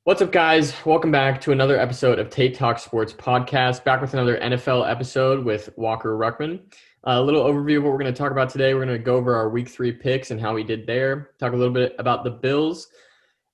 What's up, guys? Welcome back to another episode of Tait Talk Sports Podcast. Back with another NFL episode with Walker Ruckman. A little overview of what we're going to talk about today. We're going to go over our Week 3 picks and how we did there. Talk a little bit about the Bills,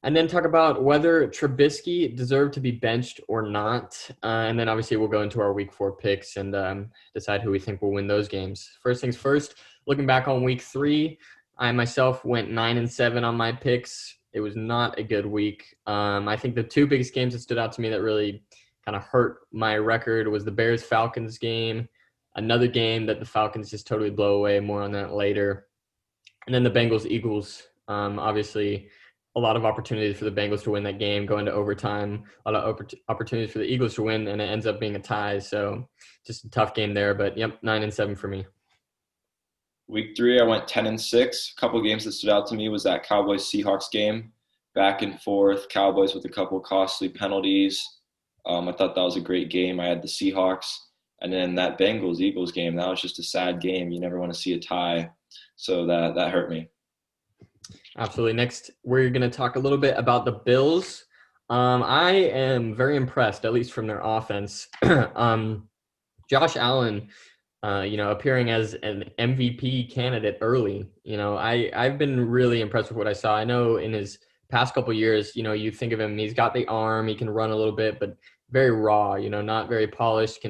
and then talk about whether Trubisky deserved to be benched or not. And then obviously we'll go into our Week 4 picks and decide who we think will win those games. First things first, looking back on Week 3, I myself went 9-7 on my picks. It was not a good week. I think the two biggest games that stood out to me that really kind of hurt my record was the Bears-Falcons game, another game that the Falcons just totally blow away. More on that later. And then the Bengals-Eagles. Obviously, a lot of opportunities for the Bengals to win that game, going to overtime, a lot of opportunities for the Eagles to win, and it ends up being a tie. So just a tough game there. But, yep, 9-7 for me. Week 3, I went 10-6. A couple games that stood out to me was that Cowboys-Seahawks game. Back and forth, Cowboys with a couple costly penalties. I thought that was a great game. I had the Seahawks. And then that Bengals-Eagles game, that was just a sad game. You never want to see a tie. So that hurt me. Absolutely. Next, we're going to talk a little bit about the Bills. I am very impressed, at least from their offense. Josh Allen, appearing as an MVP candidate early. I've been really impressed with what I saw. I know in his past couple of years, you think of him, he's got the arm, he can run a little bit, but very raw, not very polished,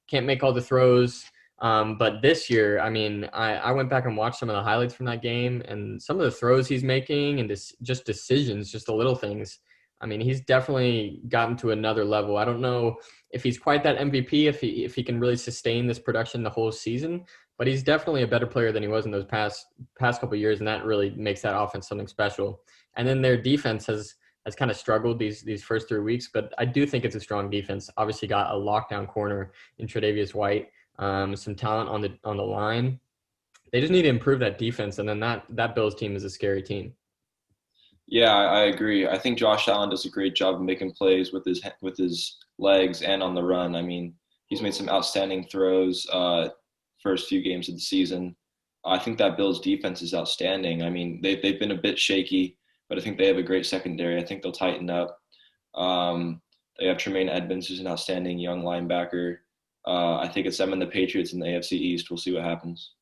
can't make all the throws. But this year, I went back and watched some of the highlights from that game, and some of the throws he's making and just decisions, just the little things. He's definitely gotten to another level. I don't know if he's quite that MVP, if he can really sustain this production the whole season, but he's definitely a better player than he was in those past couple of years, and that really makes that offense something special. And then their defense has kind of struggled these first 3 weeks, but I do think it's a strong defense. Obviously got a lockdown corner in Tre'Davious White, some talent on the line. They just need to improve that defense, and then that Bills team is a scary team. Yeah, I agree. I think Josh Allen does a great job of making plays with his legs and on the run. He's made some outstanding throws first few games of the season. I think that Bills defense is outstanding. They've been a bit shaky, but I think they have a great secondary. I think they'll tighten up. They have Tremaine Edmonds, who's an outstanding young linebacker. I think it's them and the Patriots in the AFC East. We'll see what happens.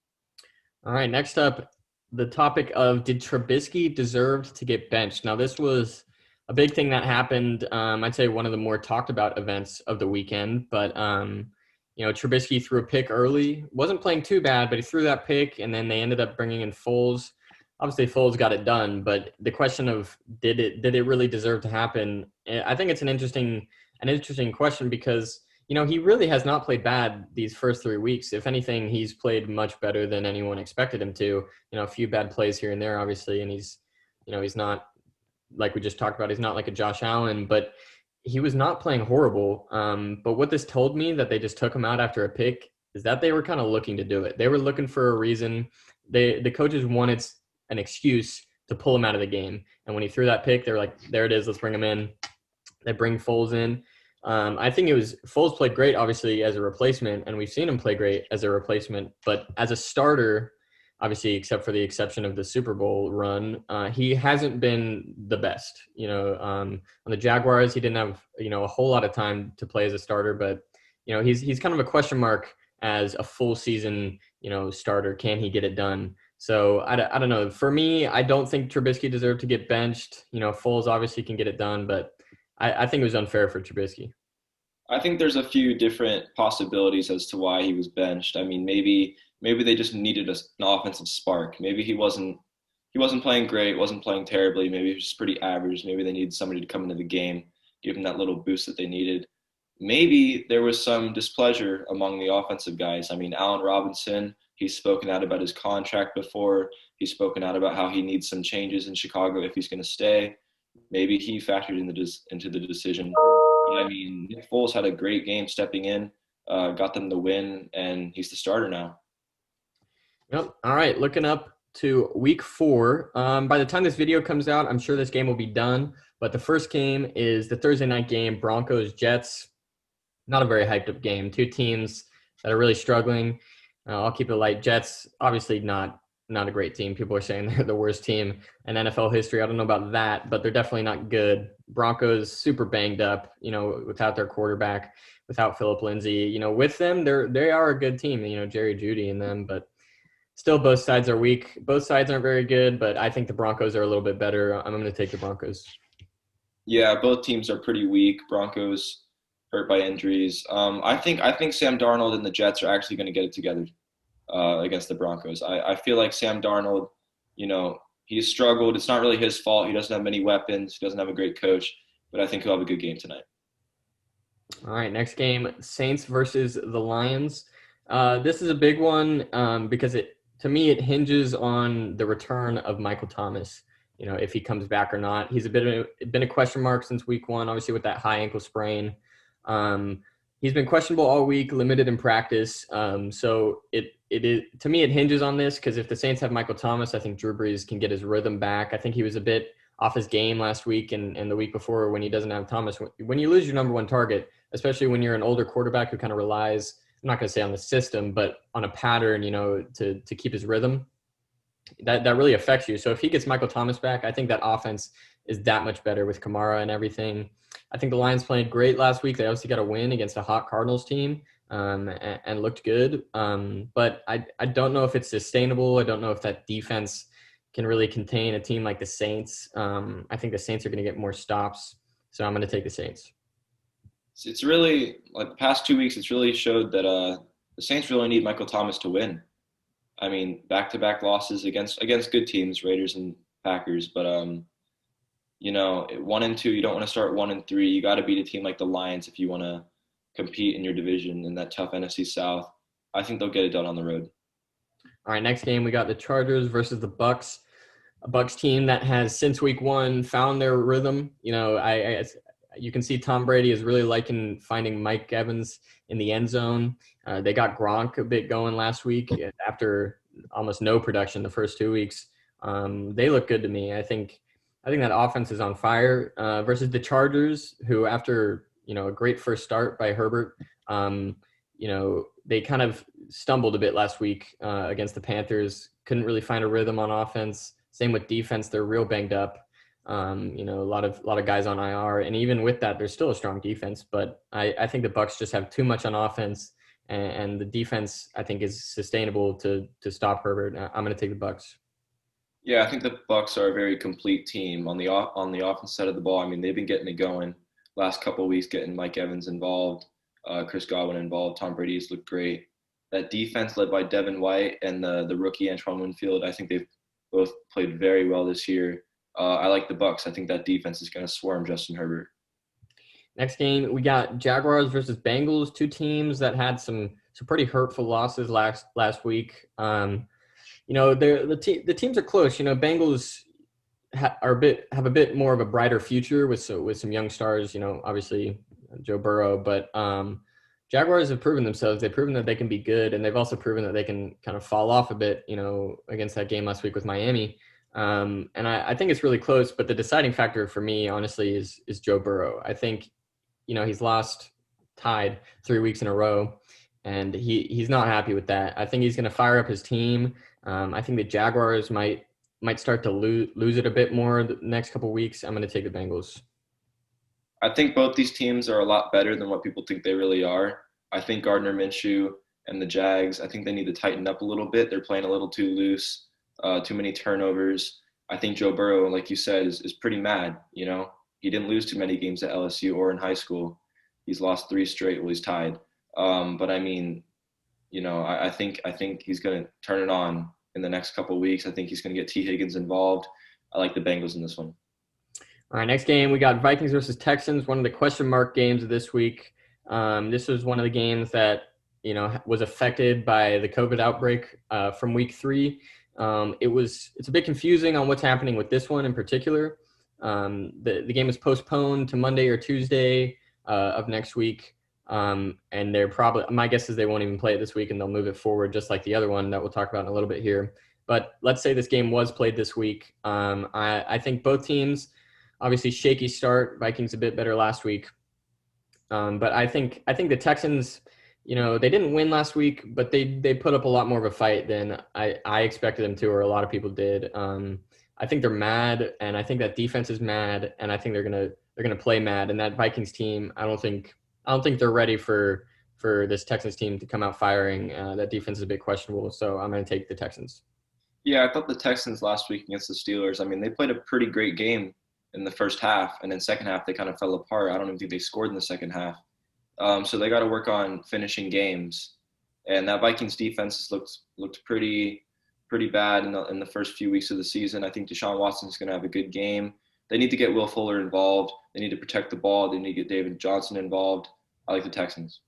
All right, next up, the topic of did Trubisky deserve to get benched? Now, this was a big thing that happened. I'd say one of the more talked about events of the weekend. But, Trubisky threw a pick early. Wasn't playing too bad, but he threw that pick, and then they ended up bringing in Foles. Obviously, Foles got it done, but the question of did it really deserve to happen? I think it's an interesting question because he really has not played bad these first 3 weeks. If anything, he's played much better than anyone expected him to. A few bad plays here and there, obviously, and he's not, like we just talked about, he's not like a Josh Allen, but he was not playing horrible. But what this told me that they just took him out after a pick is that they were kind of looking to do it. They were looking for a reason. The coaches wanted an excuse to pull him out of the game. And when he threw that pick, they were like, there it is, let's bring him in. They bring Foles in. I think Foles played great, obviously, as a replacement, and we've seen him play great as a replacement. But as a starter, obviously, except for the exception of the Super Bowl run, he hasn't been the best. On the Jaguars, he didn't have a whole lot of time to play as a starter, but he's kind of a question mark as a full season starter. Can he get it done? So I don't know. For me, I don't think Trubisky deserved to get benched. Foles obviously can get it done, but I think it was unfair for Trubisky. I think there's a few different possibilities as to why he was benched. Maybe they just needed an offensive spark. Maybe he wasn't playing great, wasn't playing terribly. Maybe he was just pretty average. Maybe they needed somebody to come into the game, give him that little boost that they needed. Maybe there was some displeasure among the offensive guys. Allen Robinson, he's spoken out about his contract before. He's spoken out about how he needs some changes in Chicago if he's going to stay. Maybe he factored into the decision. Nick Foles had a great game stepping in, got them the win, and he's the starter now. Yep. All right, looking up to Week 4. By the time this video comes out, I'm sure this game will be done. But the first game is the Thursday night game, Broncos-Jets. Not a very hyped up game. Two teams that are really struggling. I'll keep it light. Jets, obviously not not a great team. People are saying they're the worst team in NFL history. I don't know about that, but they're definitely not good. Broncos super banged up, without their quarterback, without Philip Lindsay. With them, they are a good team. Jerry Jeudy and them, but still both sides are weak. Both sides aren't very good, but I think the Broncos are a little bit better. I'm going to take the Broncos. Yeah, both teams are pretty weak. Broncos hurt by injuries. I think Sam Darnold and the Jets are actually going to get it together against the Broncos. I feel like Sam Darnold, he's struggled. It's not really his fault. He doesn't have many weapons. He doesn't have a great coach, but I think he'll have a good game tonight. All right, next game, Saints versus the Lions. This is a big one because to me it hinges on the return of Michael Thomas. If he comes back or not. He's been a question mark since week one, obviously with that high ankle sprain. He's been questionable all week, limited in practice. So it is, to me, it hinges on this because if the Saints have Michael Thomas, I think Drew Brees can get his rhythm back. I think he was a bit off his game last week and the week before when he doesn't have Thomas. When you lose your number one target, especially when you're an older quarterback who kind of relies, I'm not going to say on the system, but on a pattern, to keep his rhythm, that really affects you. So if he gets Michael Thomas back, I think that offense is that much better with Kamara and everything. I think the Lions played great last week. They obviously got a win against a hot Cardinals team and looked good. But I don't know if it's sustainable. I don't know if that defense can really contain a team like the Saints. I think the Saints are going to get more stops. So I'm going to take the Saints. It's really like the past 2 weeks. It's really showed that the Saints really need Michael Thomas to win. I mean, back-to-back losses against good teams, Raiders and Packers. But 1-2, you don't want to start 1-3. You got to beat a team like the Lions if you want to compete in your division in that tough NFC South. I think they'll get it done on the road. All right, next game we got the Chargers versus the Bucks. A Bucks team that has since week one found their rhythm. You can see Tom Brady is really liking finding Mike Evans in the end zone. They got Gronk a bit going last week after almost no production the first 2 weeks. They look good to me. I think that offense is on fire versus the Chargers, who after a great first start by Herbert, they kind of stumbled a bit last week against the Panthers. Couldn't really find a rhythm on offense. Same with defense; they're real banged up. A lot of guys on IR, and even with that, there's still a strong defense. But I think the Bucks just have too much on offense, and the defense I think is sustainable to stop Herbert. I'm going to take the Bucks. Yeah, I think the Bucks are a very complete team on the offense side of the ball. I mean, they've been getting it going last couple of weeks, getting Mike Evans involved, Chris Godwin involved. Tom Brady's looked great. That defense led by Devin White and the rookie Antoine Winfield, I think they've both played very well this year. I like the Bucks. I think that defense is going to swarm Justin Herbert. Next game, we got Jaguars versus Bengals, two teams that had some pretty hurtful losses last week. The teams are close. Bengals have a bit more of a brighter future with some young stars. Obviously Joe Burrow, but Jaguars have proven themselves. They've proven that they can be good, and they've also proven that they can kind of fall off a bit. Against that game last week with Miami. And I think it's really close, but the deciding factor for me, honestly, is Joe Burrow. I think, he's tied 3 weeks in a row, and he's not happy with that. I think he's going to fire up his team. I think the Jaguars might start to lose it a bit more the next couple of weeks. I'm going to take the Bengals. I think both these teams are a lot better than what people think they really are. I think Gardner Minshew and the Jags, I think they need to tighten up a little bit. They're playing a little too loose. Too many turnovers. I think Joe Burrow, like you said, is pretty mad. He didn't lose too many games at LSU or in high school. He's lost 3 straight. Well, he's tied. But I mean, I think he's going to turn it on in the next couple of weeks. I think he's going to get T. Higgins involved. I like the Bengals in this one. All right, next game we got Vikings versus Texans, one of the question mark games of this week. This was one of the games that was affected by the COVID outbreak from week 3. It's a bit confusing on what's happening with this one in particular. The game is postponed to Monday or Tuesday of next week. And they're probably, my guess is they won't even play it this week and they'll move it forward just like the other one that we'll talk about in a little bit here. But let's say this game was played this week. I think both teams, obviously shaky start. Vikings a bit better last week. But I think the Texans, they didn't win last week, but they put up a lot more of a fight than I expected them to, or a lot of people did. I think they're mad, and I think that defense is mad, and I think they're gonna play mad. And that Vikings team, I don't think they're ready for this Texans team to come out firing. That defense is a bit questionable, so I'm gonna take the Texans. Yeah, I thought the Texans last week against the Steelers. I mean, they played a pretty great game in the first half, and then second half they kind of fell apart. I don't even think they scored in the second half. So they got to work on finishing games. And that Vikings defense has looked pretty bad in the first few weeks of the season. I think Deshaun Watson's going to have a good game. They need to get Will Fuller involved. They need to protect the ball. They need to get David Johnson involved. I like the Texans.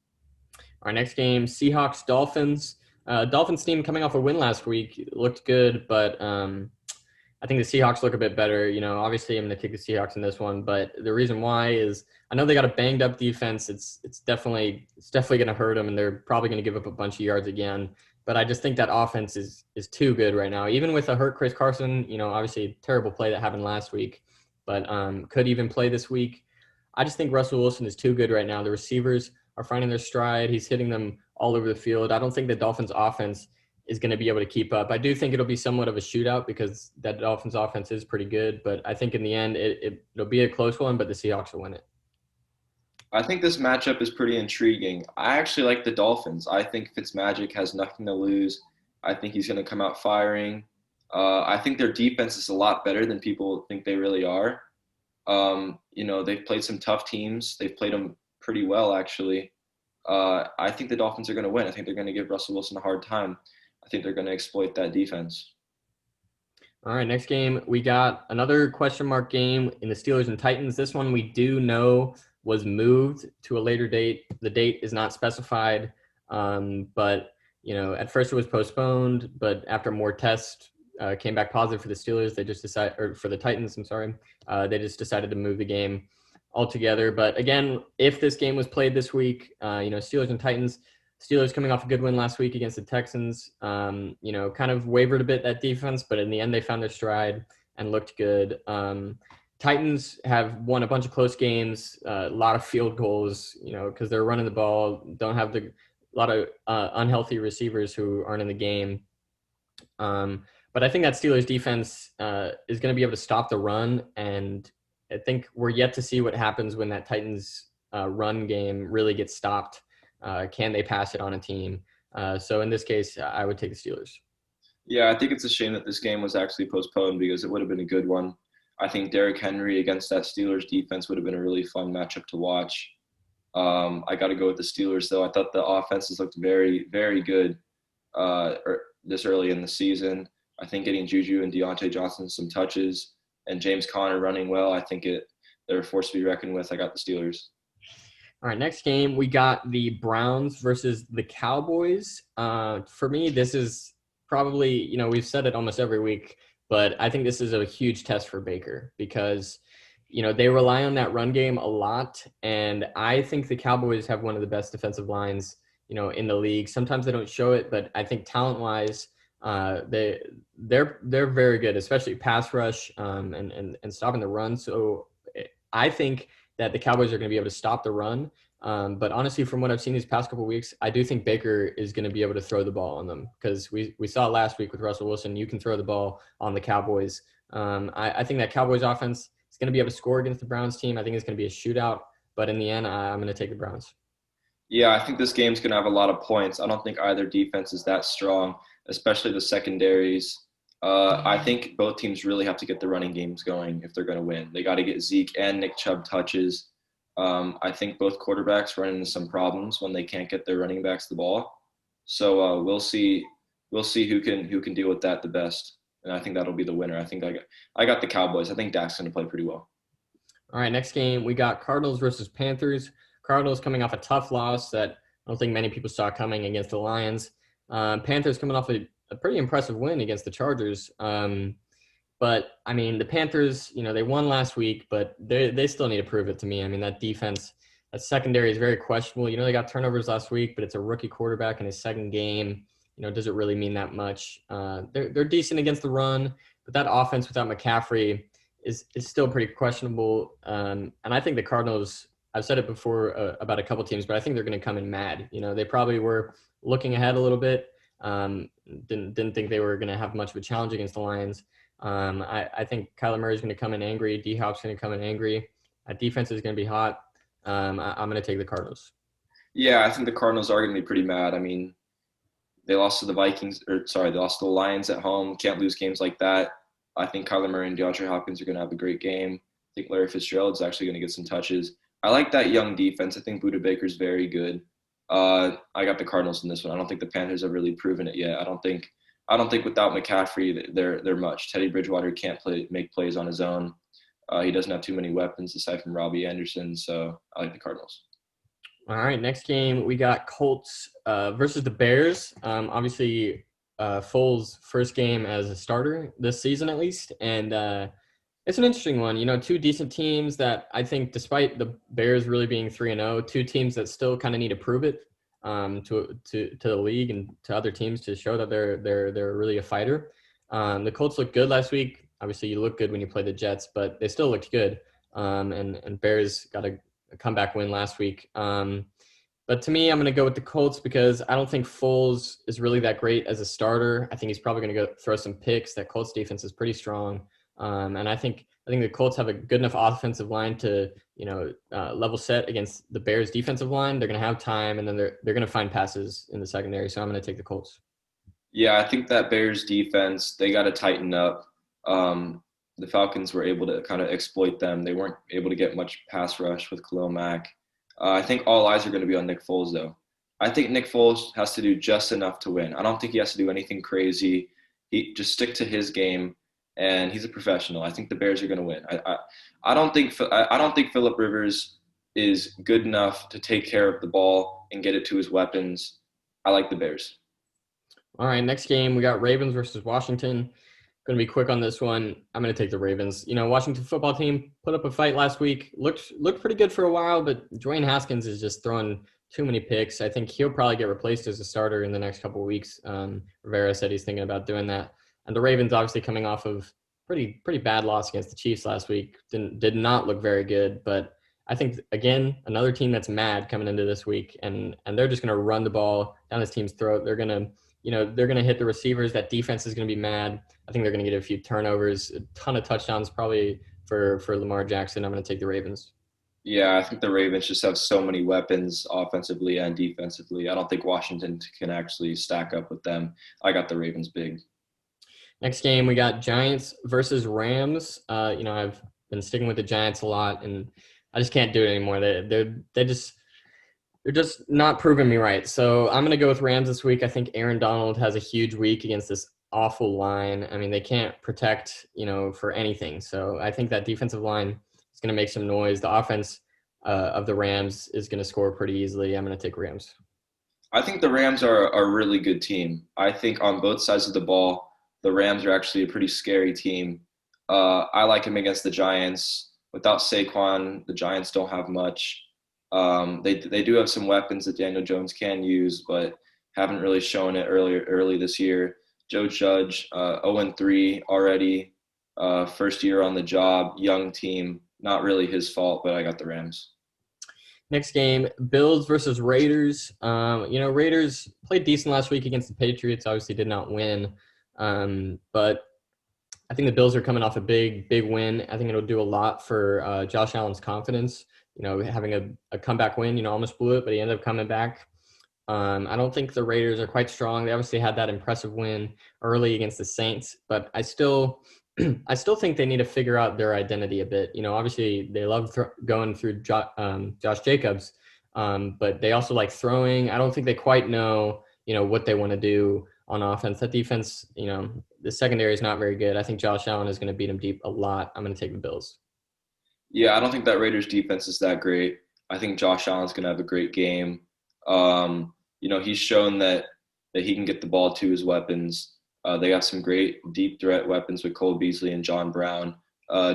Our next game, Seahawks Dolphins. Dolphins team coming off a win last week looked good, but I think the Seahawks look a bit better. Obviously I'm going to take the Seahawks in this one, but the reason why is I know they got a banged up defense. It's definitely going to hurt them, and they're probably going to give up a bunch of yards again. But I just think that offense is too good right now. Even with a hurt Chris Carson, obviously terrible play that happened last week, but could even play this week. I just think Russell Wilson is too good right now. The receivers are finding their stride. He's hitting them all over the field. I don't think the Dolphins offense is going to be able to keep up. I do think it'll be somewhat of a shootout because that Dolphins offense is pretty good, but I think in the end it'll be a close one, but the Seahawks will win it. I think this matchup is pretty intriguing. I actually like the Dolphins. I think Fitzmagic has nothing to lose. I think he's going to come out firing. I think their defense is a lot better than people think they really are. They've played some tough teams. They've played them pretty well, actually. I think the Dolphins are going to win. I think they're going to give Russell Wilson a hard time. I think they're going to exploit that defense. All right, next game, we got another question mark game in the Steelers and Titans. This one we do know was moved to a later date. The date is not specified, but at first it was postponed, but after more tests came back positive for the Steelers, they just decided, or for the Titans, I'm sorry, they just decided to move the game altogether. But again, if this game was played this week, Steelers and Titans, Steelers coming off a good win last week against the Texans, kind of wavered a bit, that defense, but in the end they found their stride and looked good. Titans have won a bunch of close games, a lot of field goals, because they're running the ball, don't have a lot of unhealthy receivers who aren't in the game. But I think that Steelers defense is going to be able to stop the run, and I think we're yet to see what happens when that Titans run game really gets stopped. Can they pass it on a team? So in this case, I would take the Steelers. Yeah, I think it's a shame that this game was actually postponed because it would have been a good one. I think Derrick Henry against that Steelers defense would have been a really fun matchup to watch. I got to go with the Steelers, though. I thought the offenses looked very, very good this early in the season. I think getting Juju and Deontay Johnson some touches and James Conner running well, I think they're a force to be reckoned with. I got the Steelers. All right, next game, we got the Browns versus the Cowboys. For me, this is probably, we've said it almost every week, but I think this is a huge test for Baker because, they rely on that run game a lot. And I think the Cowboys have one of the best defensive lines, in the league. Sometimes they don't show it, but I think talent-wise, they're very good, especially pass rush and stopping the run. So I think that the Cowboys are going to be able to stop the run. But honestly, from what I've seen these past couple of weeks, I do think Baker is going to be able to throw the ball on them because we saw last week with Russell Wilson, you can throw the ball on the Cowboys. I think that Cowboys offense is going to be able to score against the Browns team. I think it's going to be a shootout, but in the end, I'm going to take the Browns. Yeah, I think this game's going to have a lot of points. I don't think either defense is that strong, especially the secondaries. I think both teams really have to get the running games going if they're going to win. They got to get Zeke and Nick Chubb touches. I think both quarterbacks run into some problems when they can't get their running backs the ball. So we'll see who can deal with that the best, and I think that'll be the winner. I think I got the Cowboys. I think Dak's going to play pretty well. All right, next game we got Cardinals versus Panthers. Cardinals coming off a tough loss that I don't think many people saw coming against the Lions. Panthers coming off a pretty impressive win against the Chargers. But, I mean, the Panthers, they won last week, but they still need to prove it to me. I mean, that defense, that secondary is very questionable. They got turnovers last week, but it's a rookie quarterback in his second game. Does it really mean that much? They're decent against the run, but that offense without McCaffrey is still pretty questionable. And I think the Cardinals, I've said it before about a couple teams, but I think they're going to come in mad. They probably were looking ahead a little bit. Didn't think they were going to have much of a challenge against the Lions. I think Kyler Murray is going to come in angry. D Hop's going to come in angry. Defense is going to be hot. I'm going to take the Cardinals. Yeah, I think the Cardinals are going to be pretty mad. I mean, they lost to the Vikings, or sorry, they lost to the Lions at home. Can't lose games like that. I think Kyler Murray and DeAndre Hopkins are going to have a great game. I think Larry Fitzgerald is actually going to get some touches. I like that young defense. I think Budda Baker's very good. I got the Cardinals in this one. I don't think the Panthers have really proven it yet. I don't think without McCaffrey they're much. Teddy Bridgewater can't make plays on his own. He doesn't have too many weapons aside from Robbie Anderson. So I like the Cardinals. All right, next game we got Colts versus the Bears. Obviously, Foles' first game as a starter this season, at least, and it's an interesting one. Two decent teams that I think, despite the Bears really being 3-0, two teams that still kind of need to prove it to the league and to other teams to show that they're really a fighter. The Colts looked good last week. Obviously, you look good when you play the Jets, but they still looked good. And Bears got a comeback win last week. But to me, I'm going to go with the Colts because I don't think Foles is really that great as a starter. I think he's probably going to go throw some picks. That Colts defense is pretty strong. And I think the Colts have a good enough offensive line to, level set against the Bears defensive line. They're going to have time, and then they're going to find passes in the secondary. So I'm going to take the Colts. Yeah, I think that Bears defense, they got to tighten up. The Falcons were able to kind of exploit them. They weren't able to get much pass rush with Khalil Mack. I think all eyes are going to be on Nick Foles, though. I think Nick Foles has to do just enough to win. I don't think he has to do anything crazy. He just stick to his game, and he's a professional. I think the Bears are going to win. I don't think Phillip Rivers is good enough to take care of the ball and get it to his weapons. I like the Bears. All right, next game we got Ravens versus Washington. Going to be quick on this one. I'm going to take the Ravens. Washington football team put up a fight last week. Looked pretty good for a while, but Dwayne Haskins is just throwing too many picks. I think he'll probably get replaced as a starter in the next couple of weeks. Rivera said he's thinking about doing that. And the Ravens obviously coming off of pretty bad loss against the Chiefs last week. Did not look very good, but I think, again, another team that's mad coming into this week, and they're just going to run the ball down this team's throat. They're going to hit the receivers. That defense is going to be mad. I think they're going to get a few turnovers, a ton of touchdowns probably for Lamar Jackson. I'm going to take the Ravens. Yeah, I think the Ravens just have so many weapons offensively and defensively. I don't think Washington can actually stack up with them. I got the Ravens big. Next game, we got Giants versus Rams. I've been sticking with the Giants a lot, and I just can't do it anymore. They're just not proving me right. So I'm going to go with Rams this week. I think Aaron Donald has a huge week against this awful line. I mean, they can't protect, for anything. So I think that defensive line is going to make some noise. The offense of the Rams is going to score pretty easily. I'm going to take Rams. I think the Rams are a really good team. I think on both sides of the ball, the Rams are actually a pretty scary team. I like them against the Giants. Without Saquon, the Giants don't have much. They do have some weapons that Daniel Jones can use, but haven't really shown it early this year. Joe Judge, 0-3 already, first year on the job, young team. Not really his fault, but I got the Rams. Next game, Bills versus Raiders. Raiders played decent last week against the Patriots. Obviously did not win, but I think the Bills are coming off a big win. I think it'll do a lot for Josh Allen's confidence. Having a comeback win, almost blew it, but he ended up coming back. I don't think the Raiders are quite strong. They obviously had that impressive win early against the Saints, but I still think they need to figure out their identity a bit. Obviously they love going through Josh Jacobs, but they also like throwing. I don't think they quite know, what they want to do on offense. That defense, the secondary is not very good. I think Josh Allen is going to beat him deep a lot. I'm going to take the Bills. Yeah, I don't think that Raiders defense is that great. I think Josh Allen's going to have a great game. He's shown that he can get the ball to his weapons. They got some great deep threat weapons with Cole Beasley and John Brown.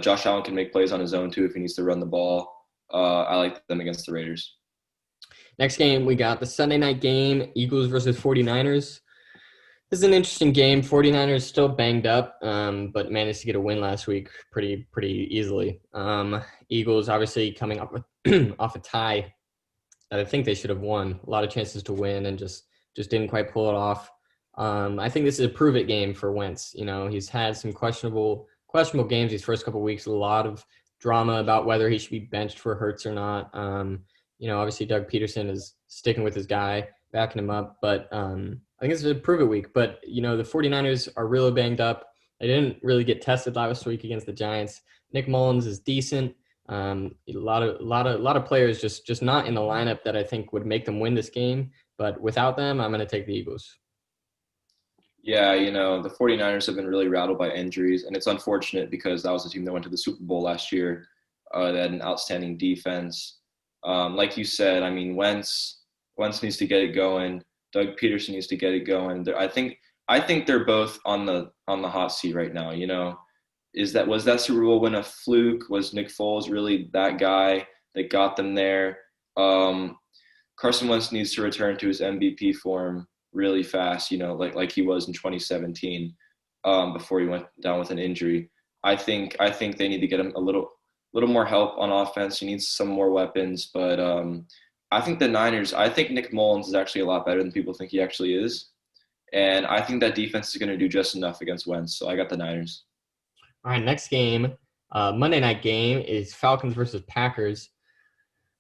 Josh Allen can make plays on his own too if he needs to run the ball. I like them against the Raiders. Next game, we got the Sunday night game, Eagles versus 49ers. This is an interesting game. 49ers still banged up, but managed to get a win last week pretty easily. Eagles obviously coming off a tie that I think they should have won. A lot of chances to win and just didn't quite pull it off. I think this is a prove it game for Wentz. He's had some questionable games these first couple of weeks. A lot of drama about whether he should be benched for Hurts or not. Obviously Doug Peterson is sticking with his guy, backing him up. But I think this is a prove it week. But the 49ers are really banged up. They didn't really get tested last week against the Giants. Nick Mullins is decent. A lot of players just not in the lineup that I think would make them win this game. But without them, I'm going to take the Eagles. Yeah, the 49ers have been really rattled by injuries, and it's unfortunate because that was the team that went to the Super Bowl last year. They had an outstanding defense. Like you said, I mean, Wentz needs to get it going. Doug Peterson needs to get it going. I think they're both on the hot seat right now. Was that Super Bowl win a fluke? Was Nick Foles really that guy that got them there? Carson Wentz needs to return to his MVP form really fast, like he was in 2017, before he went down with an injury. I think they need to get him a little more help on offense. He needs some more weapons, but I think Nick Mullins is actually a lot better than people think he actually is, and I think that defense is going to do just enough against Wentz. So I got the Niners. All right, next game, Monday night game is Falcons versus Packers.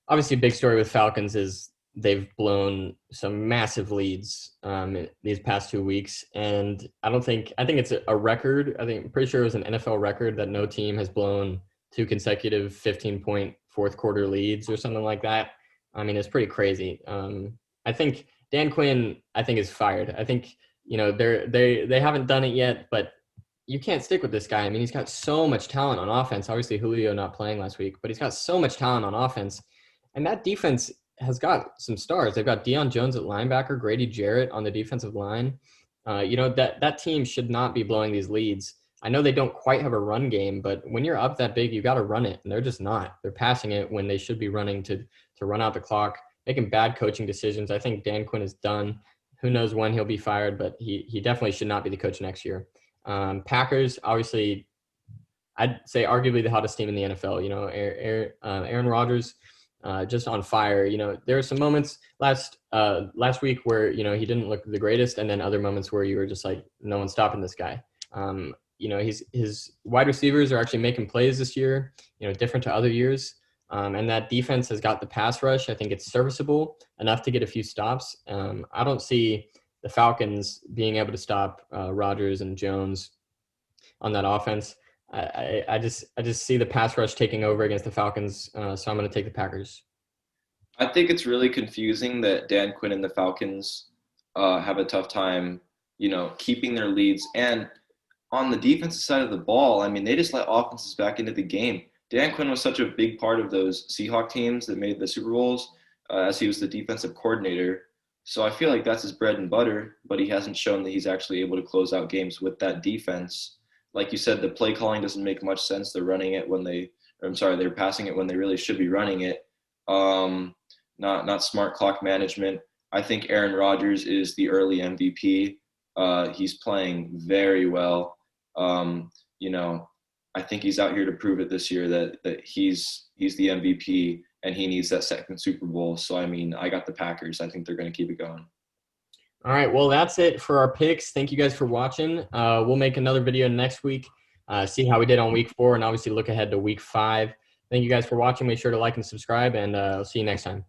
Obviously, a big story with Falcons is they've blown some massive leads in these past 2 weeks. And I think it's a record. I'm pretty sure it was an NFL record that no team has blown 2 consecutive 15-point fourth quarter leads or something like that. I mean, it's pretty crazy. I think Dan Quinn, is fired. I think, they haven't done it yet, but you can't stick with this guy. I mean, he's got so much talent on offense. Obviously, Julio not playing last week, but he's got so much talent on offense. And that defense has got some stars. They've got Deion Jones at linebacker, Grady Jarrett on the defensive line. That team should not be blowing these leads. I know they don't quite have a run game, but when you're up that big, you got to run it, and they're just not. They're passing it when they should be running to run out the clock, making bad coaching decisions. I think Dan Quinn is done. Who knows when he'll be fired, but he definitely should not be the coach next year. Packers, obviously, I'd say arguably the hottest team in the NFL. Aaron Rodgers, just on fire. There are some moments last week where he didn't look the greatest, and then other moments where you were just like, no one's stopping this guy. His wide receivers are actually making plays this year. Different to other years. And that defense has got the pass rush. I think it's serviceable enough to get a few stops. I don't see the Falcons being able to stop Rodgers and Jones on that offense. I just see the pass rush taking over against the Falcons, so I'm going to take the Packers. I think it's really confusing that Dan Quinn and the Falcons have a tough time, keeping their leads. And on the defensive side of the ball, I mean, they just let offenses back into the game. Dan Quinn was such a big part of those Seahawks teams that made the Super Bowls, as he was the defensive coordinator. So I feel like that's his bread and butter, but he hasn't shown that he's actually able to close out games with that defense. Like you said, the play calling doesn't make much sense. They're they're passing it when they really should be running it. Not smart clock management. I think Aaron Rodgers is the early MVP. He's playing very well. I think he's out here to prove it this year that he's the MVP and he needs that second Super Bowl. So, I mean, I got the Packers. I think they're going to keep it going. All right. Well, that's it for our picks. Thank you guys for watching. We'll make another video next week, see how we did on week 4, and obviously look ahead to week 5. Thank you guys for watching. Make sure to like and subscribe, and I'll see you next time.